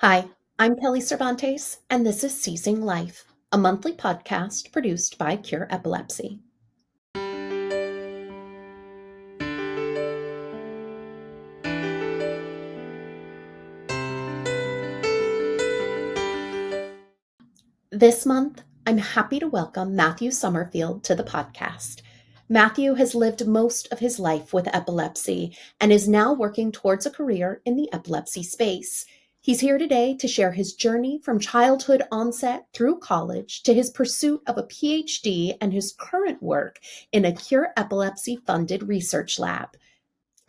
Hi, I'm Kelly Cervantes, and this is Seizing Life, a monthly podcast produced by CURE Epilepsy. This month, I'm happy to welcome Matthew Summerfield to the podcast. Matthew has lived most of his life with epilepsy and is now working towards a career in the epilepsy space. He's here today to share his journey from childhood onset through college to his pursuit of a PhD and his current work in a CURE Epilepsy-funded research lab.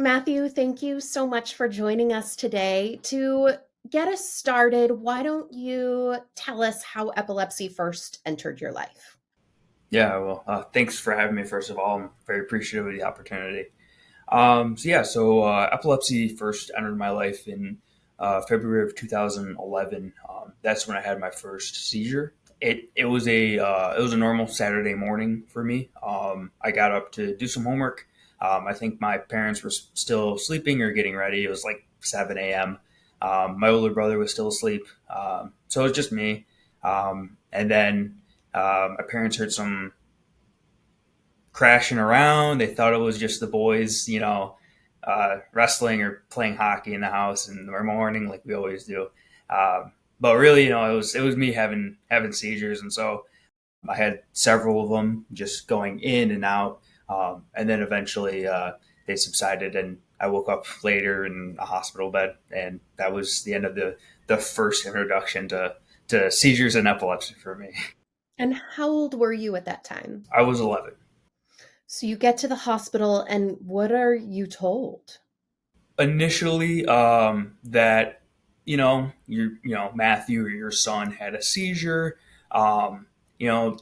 Matthew, thank you so much for joining us today. To get us started, why don't you tell us how epilepsy first entered your life? Thanks for having me, first of all. I'm very appreciative of the opportunity. Epilepsy first entered my life in February of 2011. That's when I had my first seizure. It was a normal Saturday morning for me. I got up to do some homework. I think my parents were still sleeping or getting ready. It was like 7 a.m. My older brother was still asleep, so it was just me. My parents heard some crashing around. They thought it was just the boys, wrestling or playing hockey in the house in the morning, like we always do. But really, it was me having seizures, and so I had several of them just going in and out, and then eventually they subsided, and I woke up later in a hospital bed, and that was the end of the first introduction to seizures and epilepsy for me. And how old were you at that time? I was 11. So you get to the hospital, and what are you told? Initially, that Matthew or your son had a seizure.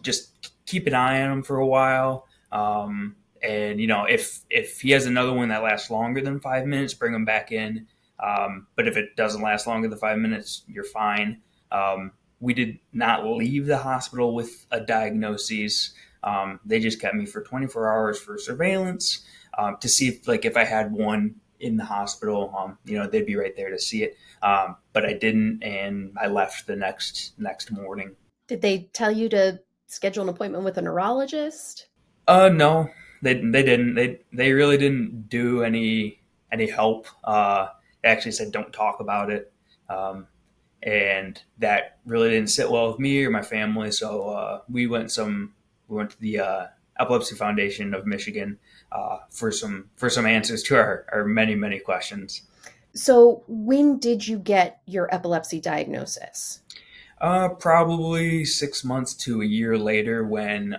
Just keep an eye on him for a while. And if he has another one that lasts longer than 5 minutes, bring him back in. But if it doesn't last longer than 5 minutes, you're fine. We did not leave the hospital with a diagnosis. They just kept me for 24 hours for surveillance, to see if I had one in the hospital. They'd be right there to see it. But I didn't, and I left the next morning. Did they tell you to schedule an appointment with a neurologist? No, they didn't. They really didn't do any help. They actually said don't talk about it. And that really didn't sit well with me or my family. So we went to the Epilepsy Foundation of Michigan for some answers to our many questions. So when did you get your epilepsy diagnosis? Probably 6 months to a year later, when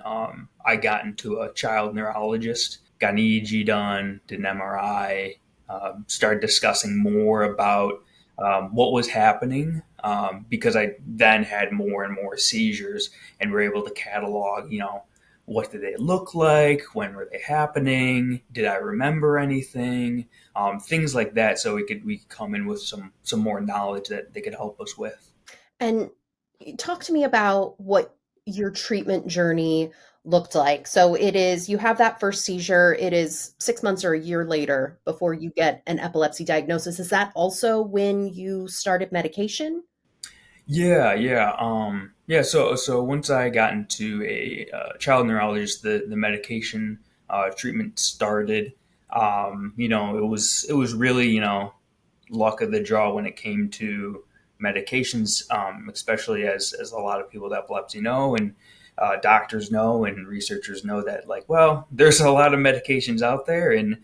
I got into a child neurologist, got an EEG done, did an MRI, started discussing more about what was happening, because I then had more and more seizures, and were able to catalog, what did they look like? When were they happening? Did I remember anything? Things like that. So we could come in with some more knowledge that they could help us with. And talk to me about what your treatment journey looked like. So it is, you have that first seizure, it is 6 months or a year later before you get an epilepsy diagnosis. Is that also when you started medication? So once I got into a child neurologist, the medication treatment started. It was really luck of the draw when it came to medications, especially as a lot of people with epilepsy know, and doctors know, and researchers know that, there's a lot of medications out there, and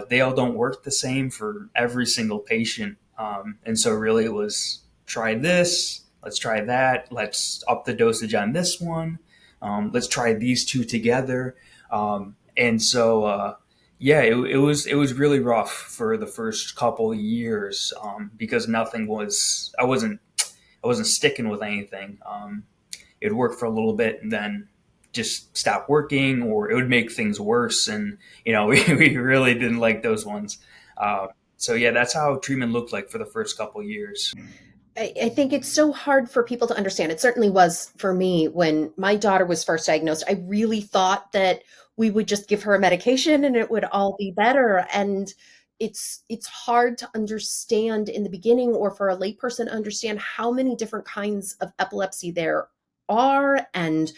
they all don't work the same for every single patient. And so really it was, try this, let's try that, let's up the dosage on this one, let's try these two together. And so it was really rough for the first couple of years, because I wasn't sticking with anything. It'd work for a little bit and then just stop working, or it would make things worse. And we really didn't like those ones. That's how treatment looked like for the first couple of years. I think it's so hard for people to understand. It certainly was for me when my daughter was first diagnosed. I really thought that we would just give her a medication and it would all be better. And it's hard to understand in the beginning, or for a layperson to understand how many different kinds of epilepsy there are, and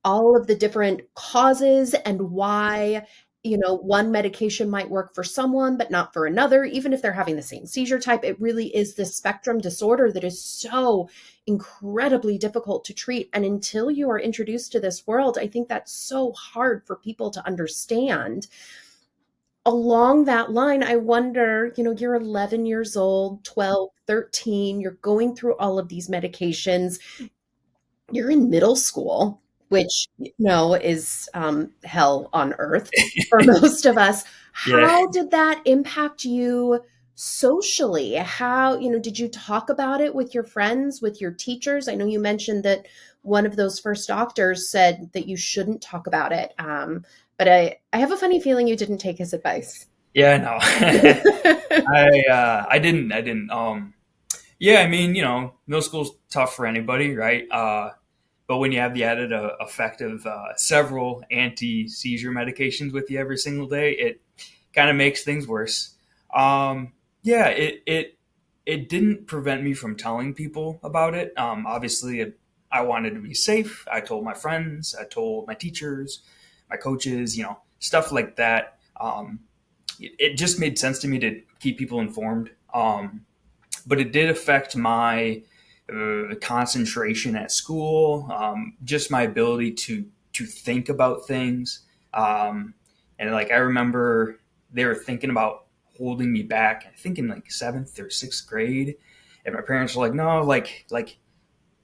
all of the different causes, and why one medication might work for someone but not for another, even if they're having the same seizure type. It really is this spectrum disorder that is so incredibly difficult to treat. And until you are introduced to this world, I think that's so hard for people to understand. Along that line, I wonder, you're 11 years old, 12, 13, you're going through all of these medications, you're in middle school, which is hell on earth for most of us. Yeah. How did that impact you socially? How, did you talk about it with your friends, with your teachers? I know you mentioned that one of those first doctors said that you shouldn't talk about it. But I have a funny feeling you didn't take his advice. Yeah, no. I didn't. Yeah, I mean, middle school's tough for anybody, right? But when you have the added effect of several anti-seizure medications with you every single day, it kind of makes things worse. Yeah, it didn't prevent me from telling people about it. Obviously, I wanted to be safe. I told my friends, I told my teachers, my coaches, stuff like that. It just made sense to me to keep people informed. But it did affect my concentration at school, just my ability to think about things. And like I remember they were thinking about holding me back, I think in like 7th or 6th grade. And my parents were like, no, like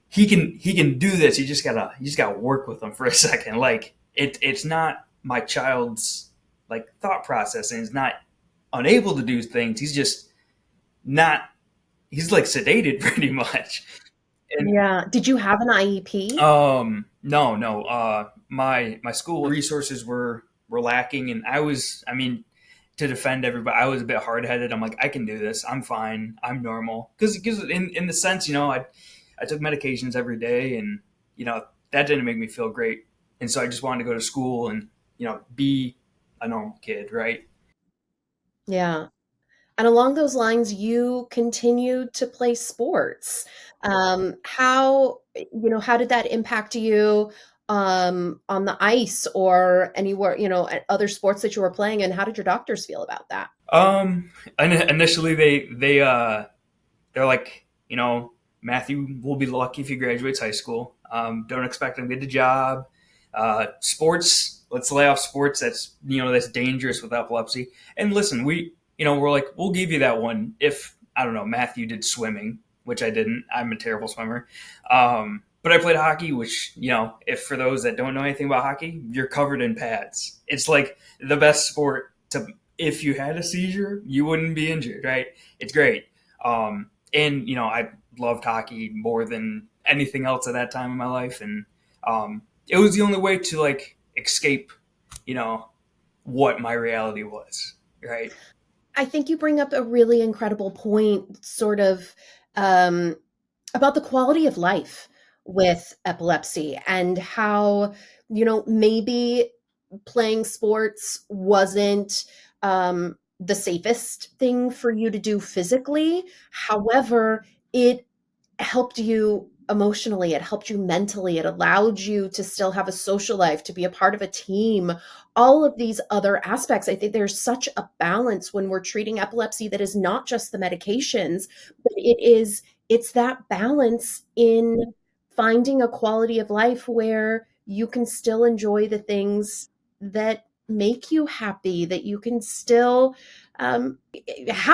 he can do this. You just gotta work with him for a second. Like it's not my child's like thought process, and he's not unable to do things. He's just not, he's like sedated pretty much. And Yeah. Did you have an IEP? no. My school resources were lacking, and I mean, to defend everybody, I was a bit hard headed. I'm like, I can do this. I'm fine. I'm normal. Because in the sense, I took medications every day, and that didn't make me feel great. And so I just wanted to go to school and be a normal kid, right? Yeah. And along those lines, you continued to play sports. How did that impact you on the ice or anywhere, at other sports that you were playing? And how did your doctors feel about that? Initially they're like, Matthew will be lucky if he graduates high school. Don't expect him to get a job. Sports, let's lay off sports. That's dangerous with epilepsy. And listen, we're like, we'll give you that one if, I don't know, Matthew did swimming, which I didn't. I'm a terrible swimmer. But I played hockey, which, if for those that don't know anything about hockey, you're covered in pads. It's like the best sport to, if you had a seizure, you wouldn't be injured, right? It's great. And, I loved hockey more than anything else at that time in my life. And it was the only way to like escape, what my reality was, right? I think you bring up a really incredible point, sort of about the quality of life with epilepsy, and how, maybe playing sports wasn't the safest thing for you to do physically. However, it helped you emotionally, it helped you mentally, it allowed you to still have a social life, to be a part of a team, all of these other aspects. I think there's such a balance when we're treating epilepsy that is not just the medications, but it's that balance in finding a quality of life where you can still enjoy the things that make you happy, that you can still have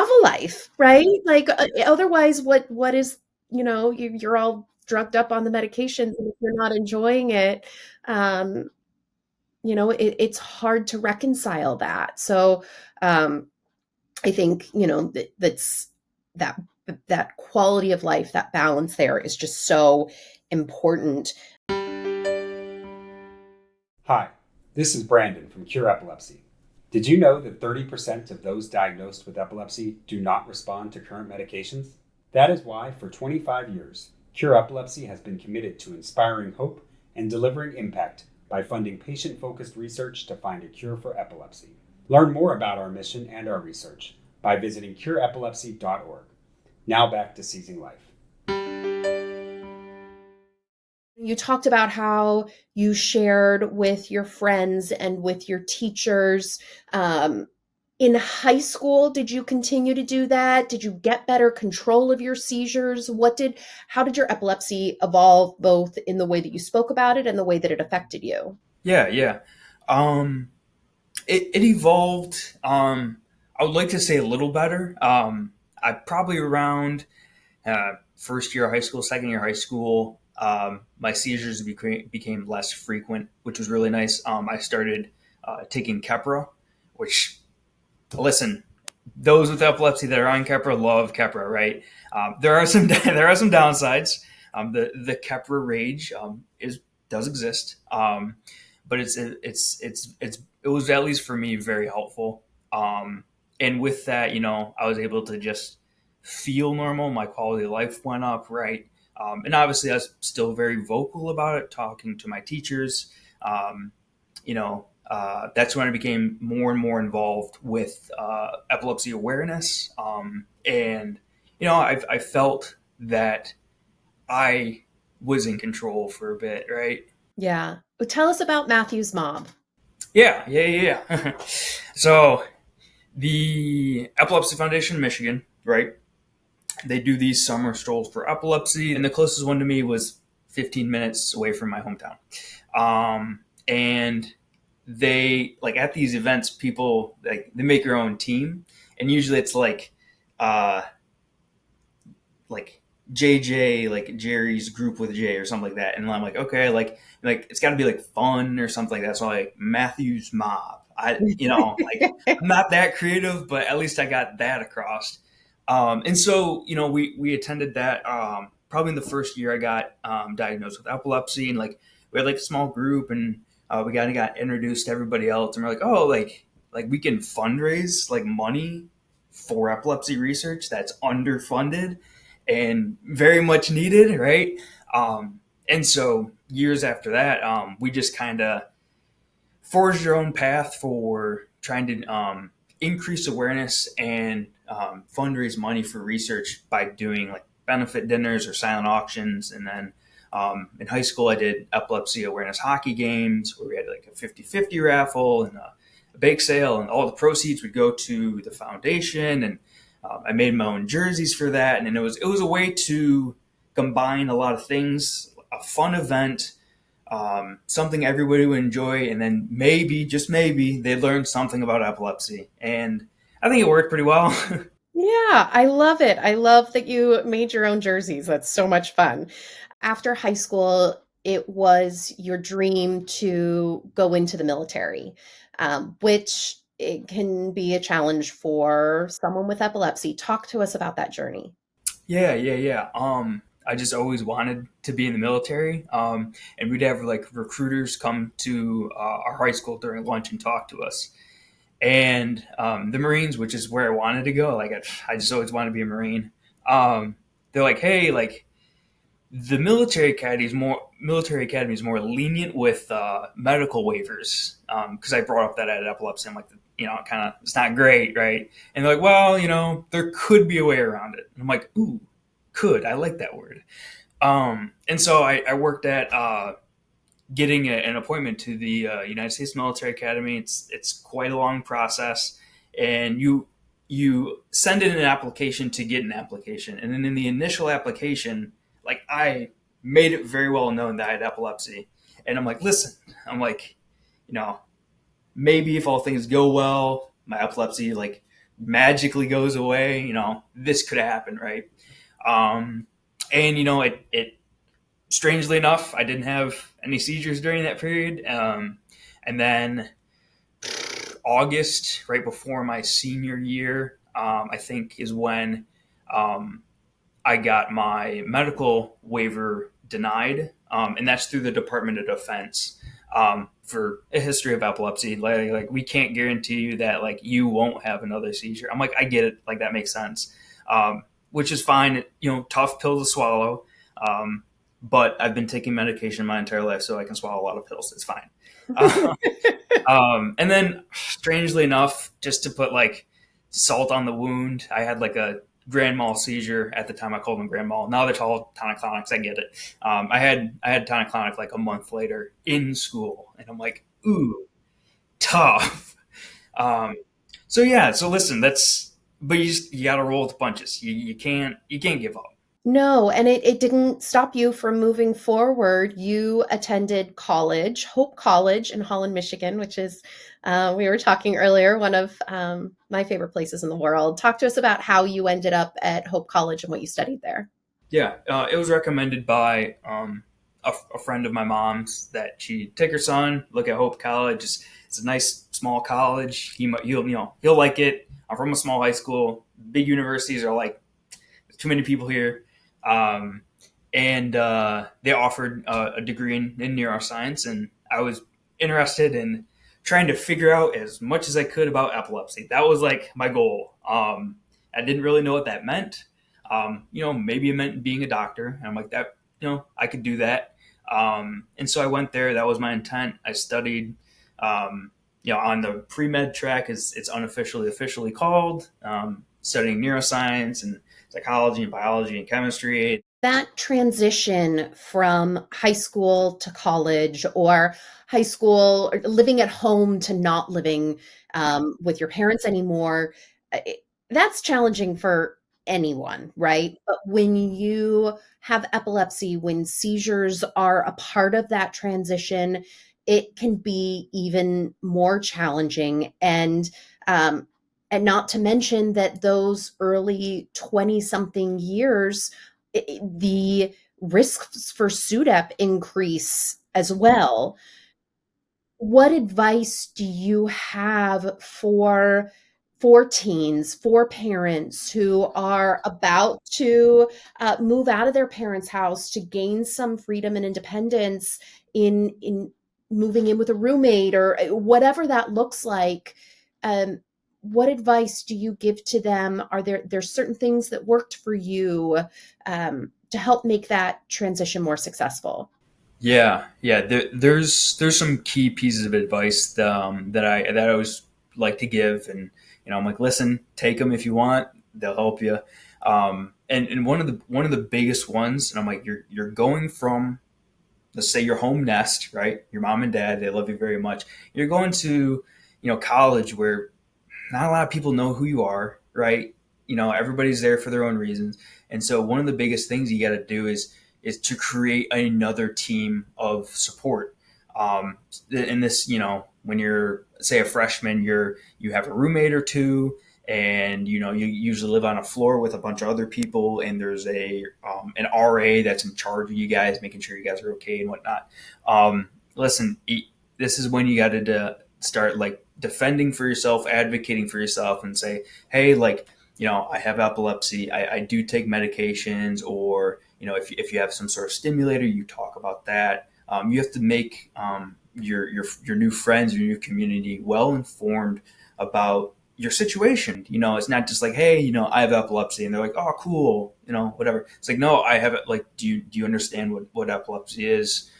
a life, right? Like otherwise, what is, you're all drugged up on the medications, and if you're not enjoying it, um, it's hard to reconcile that. So I think, that's that that quality of life, that balance there is just so important. Hi, this is Brandon from CURE Epilepsy. Did you know that 30% of those diagnosed with epilepsy do not respond to current medications? That is why, for 25 years, CURE Epilepsy has been committed to inspiring hope and delivering impact by funding patient-focused research to find a cure for epilepsy. Learn more about our mission and our research by visiting cureepilepsy.org. Now back to Seizing Life. You talked about how you shared with your friends and with your teachers. In high school, did you continue to do that? Did you get better control of your seizures? How did your epilepsy evolve, both in the way that you spoke about it and the way that it affected you? Yeah. It evolved. I would like to say a little better. I probably around first year of high school, second year of high school, my seizures became less frequent, which was really nice. I started taking Keppra, which, listen, those with epilepsy that are on Keppra love Keppra, right? There are some downsides. The Keppra rage does exist, but it was, at least for me, very helpful. And with that, I was able to just feel normal. My quality of life went up, right? And obviously, I was still very vocal about it, talking to my teachers. That's when I became more and more involved with epilepsy awareness. And I felt that I was in control for a bit, right? Yeah. Tell us about Matthew's mom. Yeah. So the Epilepsy Foundation in Michigan, right? They do these summer strolls for epilepsy, and the closest one to me was 15 minutes away from my hometown. And they, like, at these events, people, like, they make their own team, and usually it's like JJ, like Jerry's group with Jay or something like that. And I'm like, okay, like it's got to be like fun or something like that. So like Matthew's mob. I'm not that creative, but at least I got that across. And so, we attended that. Probably in the first year I got diagnosed with epilepsy, and like we had like a small group, and we got introduced to everybody else, and we're like, oh, like we can fundraise like money for epilepsy research that's underfunded and very much needed, right? And so years after that, we just kind of forged our own path for trying to increase awareness and fundraise money for research by doing like benefit dinners or silent auctions. And then in high school, I did epilepsy awareness hockey games where we had like a 50-50 raffle and a bake sale, and all the proceeds would go to the foundation. And I made my own jerseys for that. And it was a way to combine a lot of things, a fun event, something everybody would enjoy, and then maybe, just maybe, they'd learn something about epilepsy. And I think it worked pretty well. Yeah, I love it. I love that you made your own jerseys. That's so much fun. After high school, it was your dream to go into the military, which it can be a challenge for someone with epilepsy. Talk to us about that journey. Yeah. I just always wanted to be in the military. And we'd have like recruiters come to our high school during lunch and talk to us. And the Marines, which is where I wanted to go, like I just always wanted to be a Marine. They're like, hey, like the military academy is more lenient with medical waivers, because I brought up that I had epilepsy. I'm like, it's not great, right? And they're like, well, there could be a way around it. And I'm like, ooh, could. I like that word. And so I worked at getting an appointment to the United States Military Academy. It's quite a long process, and you send in an application to get an application, and then in the initial application, like I made it very well known that I had epilepsy, and I'm like, listen, maybe if all things go well, my epilepsy like magically goes away. This could happen, right? And it strangely enough, I didn't have any seizures during that period. And then August, right before my senior year, I think is when I got my medical waiver denied. And that's through the Department of Defense, for a history of epilepsy. Like we can't guarantee you that like you won't have another seizure. I'm like, I get it. Like that makes sense. Which is fine. Tough pill to swallow. But I've been taking medication my entire life, so I can swallow a lot of pills. It's fine. And then, strangely enough, just to put like salt on the wound. I had like a grand mal seizure at the time. I called them grand mal. Now they're called tonic-clonics. I get it. I had tonic-clonic like a month later in school, and I'm like, ooh, tough. Um, so yeah. So listen, but you got to roll with the punches. You can't give up. No, and it didn't stop you from moving forward. You attended college, Hope College in Holland, Michigan, which is, we were talking earlier, one of my favorite places in the world. Talk to us about how you ended up at Hope College and what you studied there. Yeah, it was recommended by a friend of my mom's that she take her son, look at Hope College. It's a nice small college. He'll like it. I'm from a small high school. Big universities are like there's too many people here, um, and they offered a degree in neuroscience, and I was interested in trying to figure out as much as I could about epilepsy. That was like my goal. I didn't really know what that meant. Maybe it meant being a doctor. And I'm like that, I could do that. And so I went there. That was my intent. I studied, on the pre-med track, as it's officially called, studying neuroscience and psychology and biology and chemistry. That transition from high school to college, or high school, or living at home to not living with your parents anymore, that's challenging for anyone, right? But when you have epilepsy, when seizures are a part of that transition, it can be even more challenging. And not to mention that those early 20 something years, the risks for SUDEP increase as well. What advice do you have for teens, for parents who are about to move out of their parents' house to gain some freedom and independence in moving in with a roommate, or whatever that looks like? Um, what advice do you give to them? Are there certain things that worked for you to help make that transition more successful? Yeah. There's some key pieces of advice that I always like to give, and I'm like, listen, take them if you want. They'll help you. And one of the biggest ones, and I'm like, you're going from, let's say, your home nest, right? Your mom and dad, they love you very much. You're going to, college, where not a lot of people know who you are, right? Everybody's there for their own reasons. And so one of the biggest things you got to do is to create another team of support. In this, when you're, say, a freshman, you have a roommate or two, and you usually live on a floor with a bunch of other people, and there's an RA that's in charge of you guys, making sure you guys are okay and whatnot. Listen, this is when you got to start like defending for yourself, advocating for yourself, and say, hey, like, I have epilepsy. I do take medications, or, if you have some sort of stimulator, you talk about that. You have to make your new friends, your new community well informed about your situation. It's not just like, hey, I have epilepsy, and they're like, oh, cool, whatever. It's like, no, I have it. Like, do you understand what epilepsy is?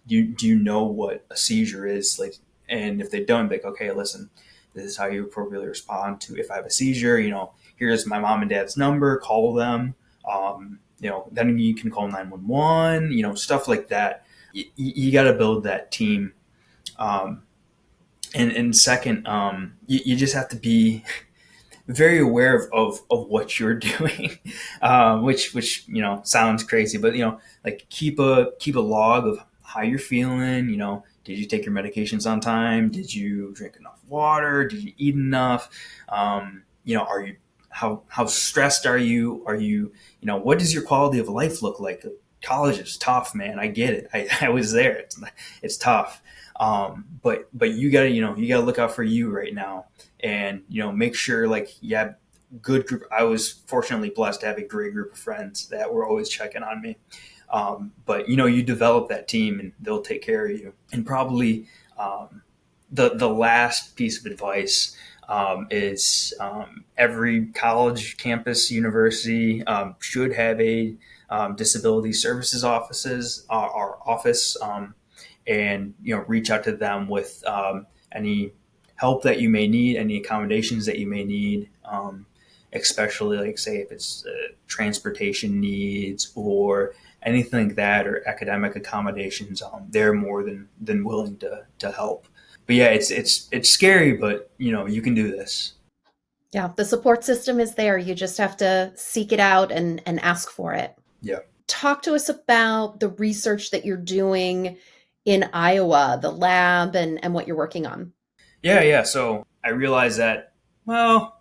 Do you know what a seizure is? Like, and if they don't, like, okay, listen, this is how you appropriately respond to if I have a seizure. Here's my mom and dad's number. Call them. Then you can call 911. Stuff like that. You got to build that team. And second, you just have to be very aware of what you're doing, which sounds crazy, but like keep a log of how you're feeling. Did you take your medications on time? Did you drink enough water? Did you eat enough? Are you how stressed are you? Are you what does your quality of life look like? College is tough, man. I get it. I was there. It's tough. But you gotta look out for you right now, and make sure like you have good group. I was fortunately blessed to have a great group of friends that were always checking on me. But you develop that team, and they'll take care of you. And probably the last piece of advice is every college, campus, university should have a disability services office, and reach out to them with any help that you may need, any accommodations that you may need, especially like say if it's transportation needs or anything like that, or academic accommodations. They're more than willing to help. But yeah, it's scary, but you can do this. Yeah, the support system is there. You just have to seek it out and ask for it. Yeah. Talk to us about the research that you're doing in Iowa, the lab, and what you're working on. Yeah. So I realized that, well,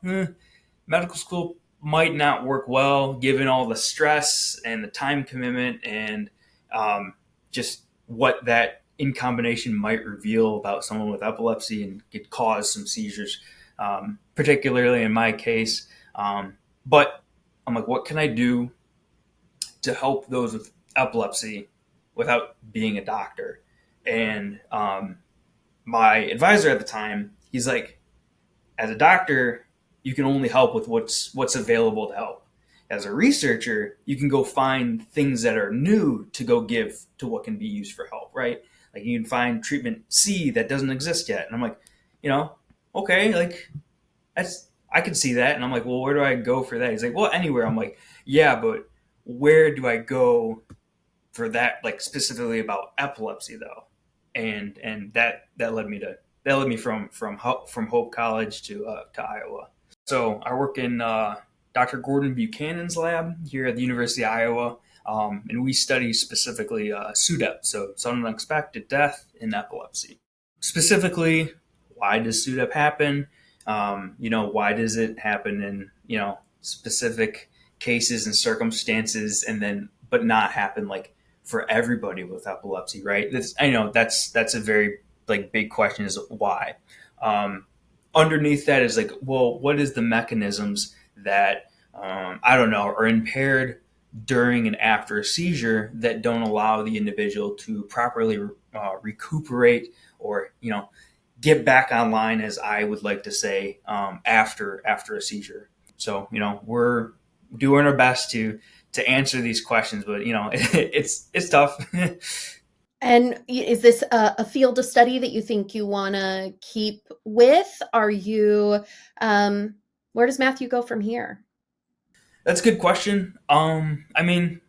medical school might not work well given all the stress and the time commitment and just what that in combination might reveal about someone with epilepsy and could cause some seizures, particularly in my case. But I'm like, what can I do to help those with epilepsy without being a doctor? And my advisor at the time, he's like, as a doctor, you can only help with what's available to help. As a researcher, you can go find things that are new to go give to what can be used for help, right? Like you can find treatment C that doesn't exist yet. And I'm like, okay, like I can see that. And I'm like, well, where do I go for that? He's like, well, anywhere. I'm like, yeah, but where do I go for that? Like specifically about epilepsy though. And that led me from Hope College to Iowa. So I work in Dr. Gordon Buchanan's lab here at the University of Iowa, and we study specifically SUDEP, so sudden unexpected death in epilepsy. Specifically, why does SUDEP happen? Why does it happen in specific cases and circumstances, and then but not happen like for everybody with epilepsy, right? That's a very like big question is why. Underneath that is like, well, what is the mechanisms that I don't know are impaired during and after a seizure that don't allow the individual to properly recuperate or get back online, as I would like to say, after a seizure. So we're doing our best to answer these questions, but it's tough. And is this a field of study that you think you want to keep with? Are you, where does Matthew go from here? That's a good question. I mean,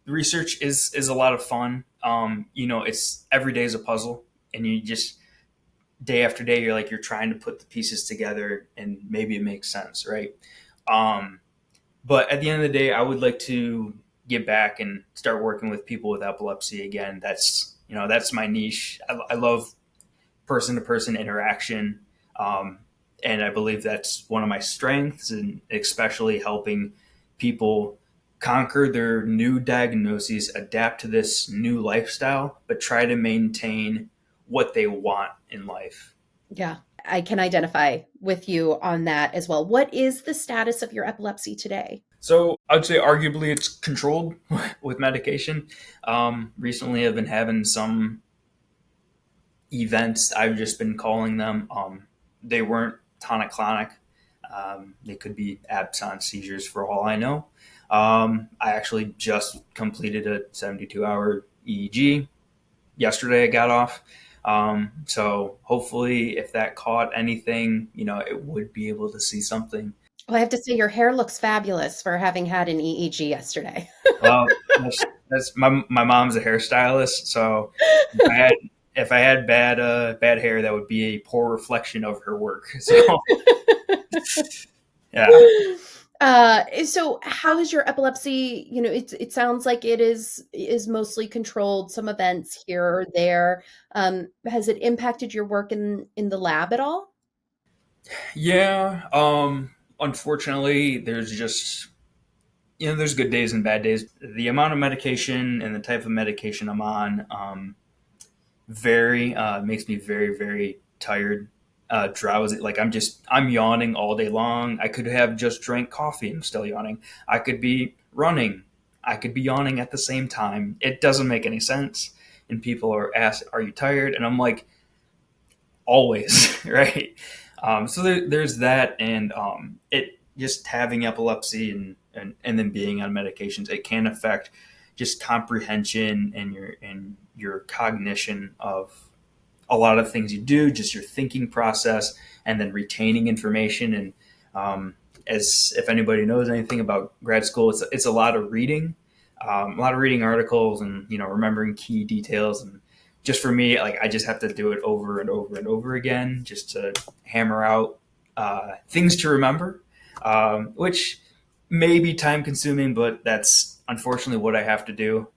research is a lot of fun. It's every day is a puzzle, and you just day after day, you're trying to put the pieces together, and maybe it makes sense, right? But at the end of the day, I would like to get back and start working with people with epilepsy again. That's my niche. I love person-to-person interaction, and I believe that's one of my strengths, and especially helping people conquer their new diagnoses, adapt to this new lifestyle, but try to maintain what they want in life. Yeah, I can identify with you on that as well. What is the status of your epilepsy today? So I'd say arguably it's controlled with medication. Recently I've been having some events, I've just been calling them. They weren't tonic-clonic. They could be absence seizures for all I know. I actually just completed a 72-hour EEG. Yesterday I got off. So hopefully if that caught anything, it would be able to see something. Well, I have to say your hair looks fabulous for having had an EEG yesterday. Well, that's my mom's a hairstylist, so if I had bad hair, that would be a poor reflection of her work. So yeah. So how is your epilepsy? It sounds like it is mostly controlled, some events here or there. Has it impacted your work in the lab at all? Yeah. Unfortunately, there's just there's good days and bad days. The amount of medication and the type of medication I'm on makes me very, very tired, drowsy. Like I'm yawning all day long. I could have just drank coffee and I'm still yawning. I could be running. I could be yawning at the same time. It doesn't make any sense. And people are asked, "Are you tired?" And I'm like, "Always," right? So there's that, and it just having epilepsy and then being on medications, it can affect just comprehension and your cognition of a lot of things you do, just your thinking process, and then retaining information. And as if anybody knows anything about grad school, it's a lot of reading, articles, and remembering key details. And just for me, like I just have to do it over and over and over again just to hammer out things to remember, which may be time consuming, but that's unfortunately what I have to do.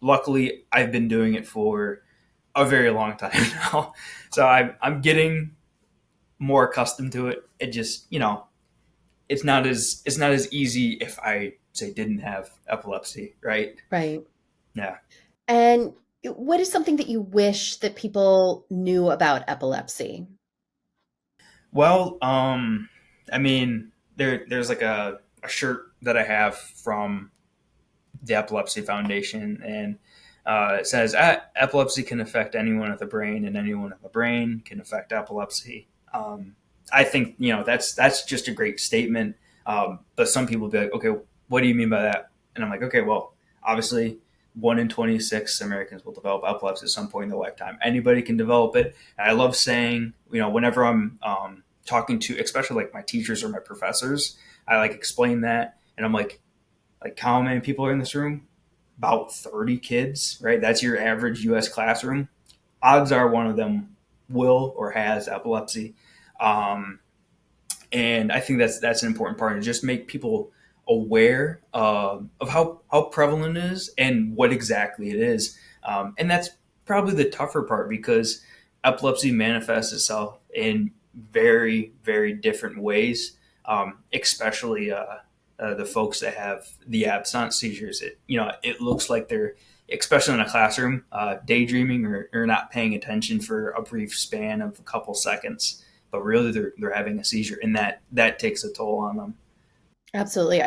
Luckily, I've been doing it for a very long time now, so I'm getting more accustomed to it. It just it's not as easy if I say didn't have epilepsy, right? Right. Yeah. And what is something that you wish that people knew about epilepsy? Well, I mean, there's like a shirt that I have from the Epilepsy Foundation, and it says epilepsy can affect anyone with a brain, and anyone with a brain can affect epilepsy. I think that's just a great statement. But some people will be like, okay, what do you mean by that? And I'm like, okay, well, obviously, 1 in 26 Americans will develop epilepsy at some point in their lifetime. Anybody can develop it. And I love saying, whenever I'm talking to, especially like my teachers or my professors, I like explain that, and I'm like how many people are in this room? About 30 kids, right? That's your average U.S. classroom. Odds are one of them will or has epilepsy. And I think that's an important part, to just make people aware of how prevalent it is and what exactly it is. And that's probably the tougher part, because epilepsy manifests itself in very, very different ways, especially the folks that have the absence seizures. It looks like they're, especially in a classroom, daydreaming or not paying attention for a brief span of a couple seconds, but really they're having a seizure, and that takes a toll on them. Absolutely.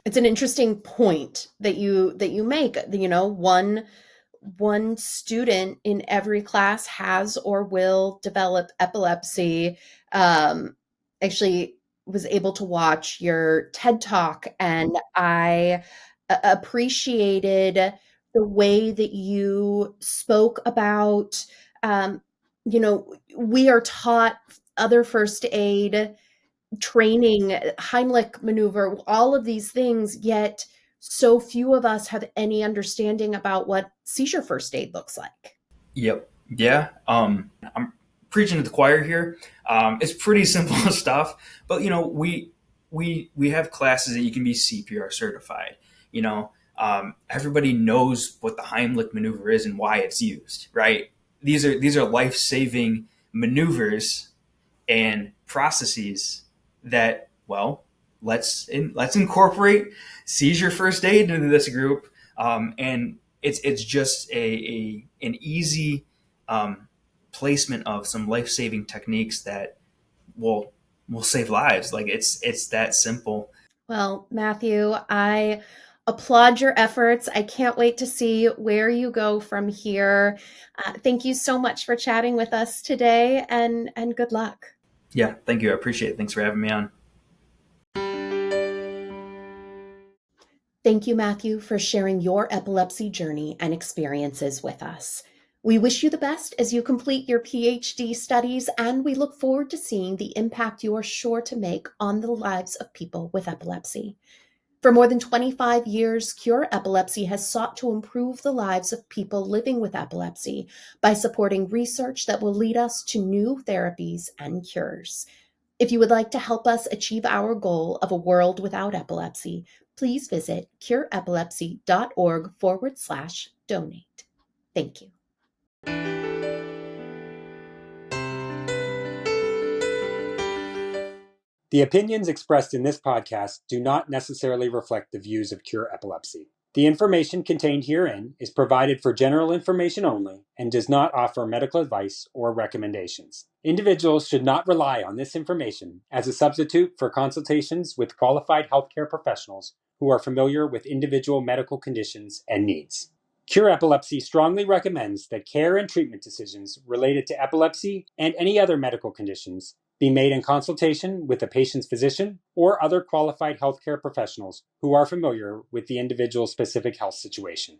It's an interesting point that you make. One student in every class has or will develop epilepsy. Actually was able to watch your TED Talk, and I appreciated the way that you spoke about, we are taught other first aid training, Heimlich maneuver, all of these things, yet so few of us have any understanding about what seizure first aid looks like. Yep. Yeah. I'm preaching to the choir here. It's pretty simple stuff, but we have classes that you can be CPR certified. Everybody knows what the Heimlich maneuver is and why it's used, right? These are life-saving maneuvers and processes that, well, let's incorporate seizure first aid into this group, and it's just an easy placement of some life-saving techniques that will save lives. Like it's that simple. Well, Matthew, I applaud your efforts. I can't wait to see where you go from here. Thank you so much for chatting with us today, and good luck. Yeah, thank you. I appreciate it. Thanks for having me on. Thank you, Matthew, for sharing your epilepsy journey and experiences with us. We wish you the best as you complete your PhD studies, and we look forward to seeing the impact you are sure to make on the lives of people with epilepsy. For more than 25 years, CURE Epilepsy has sought to improve the lives of people living with epilepsy by supporting research that will lead us to new therapies and cures. If you would like to help us achieve our goal of a world without epilepsy, please visit cureepilepsy.org/donate. Thank you. The opinions expressed in this podcast do not necessarily reflect the views of CURE Epilepsy. The information contained herein is provided for general information only and does not offer medical advice or recommendations. Individuals should not rely on this information as a substitute for consultations with qualified healthcare professionals who are familiar with individual medical conditions and needs. CURE Epilepsy strongly recommends that care and treatment decisions related to epilepsy and any other medical conditions be made in consultation with the patient's physician or other qualified healthcare professionals who are familiar with the individual's specific health situation.